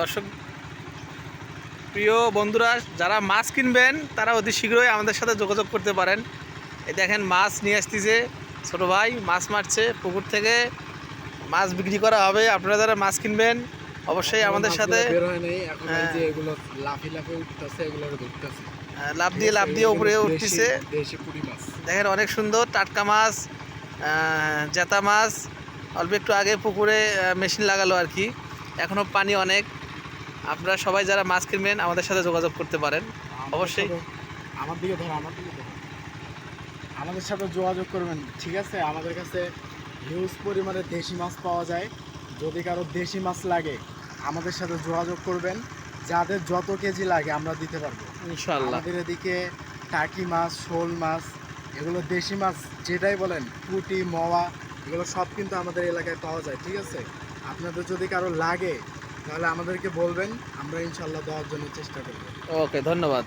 দর্শক প্রিয় বন্ধুরা, যারা মাছ কিনবেন তারা অতি শীঘ্রই আমাদের সাথে যোগাযোগ করতে পারেন। এই দেখেন মাছ নিয়ে আসতেছে ছোটো ভাই, মাছ মারছে পুকুর থেকে, মাছ বিক্রি করা হবে। আপনারা যারা মাছ কিনবেন অবশ্যই আমাদের সাথে লাফ দিয়ে উপরে উঠতেছে। দেখেন অনেক সুন্দর টাটকা মাছ, জেতা মাছ। অল্প একটু আগে পুকুরে মেশিন লাগালো আর কি, এখনও পানি অনেক। আপনারা সবাই যারা মাছ কিনবেন আমাদের সাথে যোগাযোগ করতে পারেন অবশ্যই। আমাদের সাথে যোগাযোগ করবেন, ঠিক আছে? আমাদের কাছে হিউজ পরিমাণে দেশি মাছ পাওয়া যায়। যদি কারো দেশি মাছ লাগে আমাদের সাথে যোগাযোগ করবেন, যাদের যত কেজি লাগে আমরা দিতে পারবো ইনশাআল্লাহ। আমাদের এদিকে টাকি মাছ, শোল মাছ, এগুলো দেশি মাছ যেটাই বলেন, পুঁটি, মোয়া, এগুলো সব কিন্তু আমাদের এলাকায় পাওয়া যায়, ঠিক আছে? আপনাদের যদি কারো লাগে তাহলে আমাদেরকে বলবেন, আমরা ইনশাল্লাহ দেওয়ার জন্য চেষ্টা করব। ওকে, ধন্যবাদ।